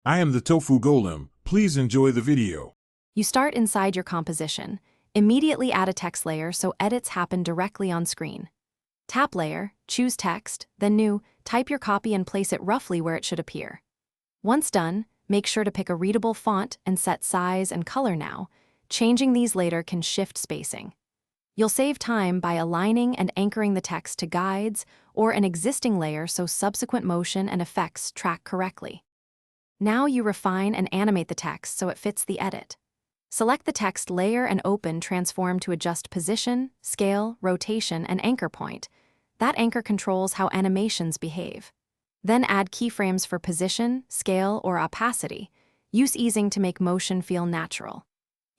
I am the Tofu Golem. Please enjoy the video. You start inside your composition. Immediately add a text layer so edits happen directly on screen. Tap Layer, choose Text, then New, type your copy and place it roughly where it should appear. Once done, make sure to pick a readable font and set size and color now. Changing these later can shift spacing. You'll save time by aligning and anchoring the text to guides or an existing layer so subsequent motion and effects track correctly. Now you refine and animate the text so it fits the edit. Select the text layer and open Transform to adjust position, scale, rotation, and anchor point. That anchor controls how animations behave. Then add keyframes for position, scale, or opacity. Use easing to make motion feel natural.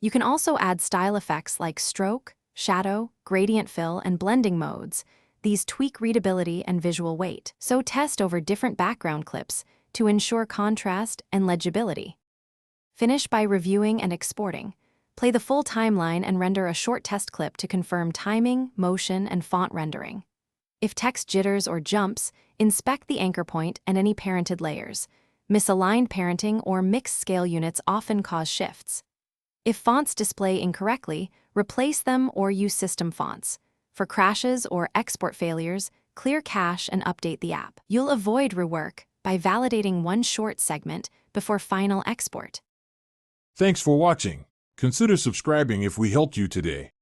You can also add style effects like stroke, shadow, gradient fill, and blending modes. These tweak readability and visual weight, so test over different background clips to ensure contrast and legibility. Finish by reviewing and exporting. Play the full timeline and render a short test clip to confirm timing, motion, and font rendering. If text jitters or jumps, inspect the anchor point and any parented layers. Misaligned parenting or mixed scale units often cause shifts. If fonts display incorrectly, replace them or use system fonts. For crashes or export failures, clear cache and update the app. You'll avoid rework by validating one short segment before final export. Thanks for watching. Consider subscribing if we helped you today.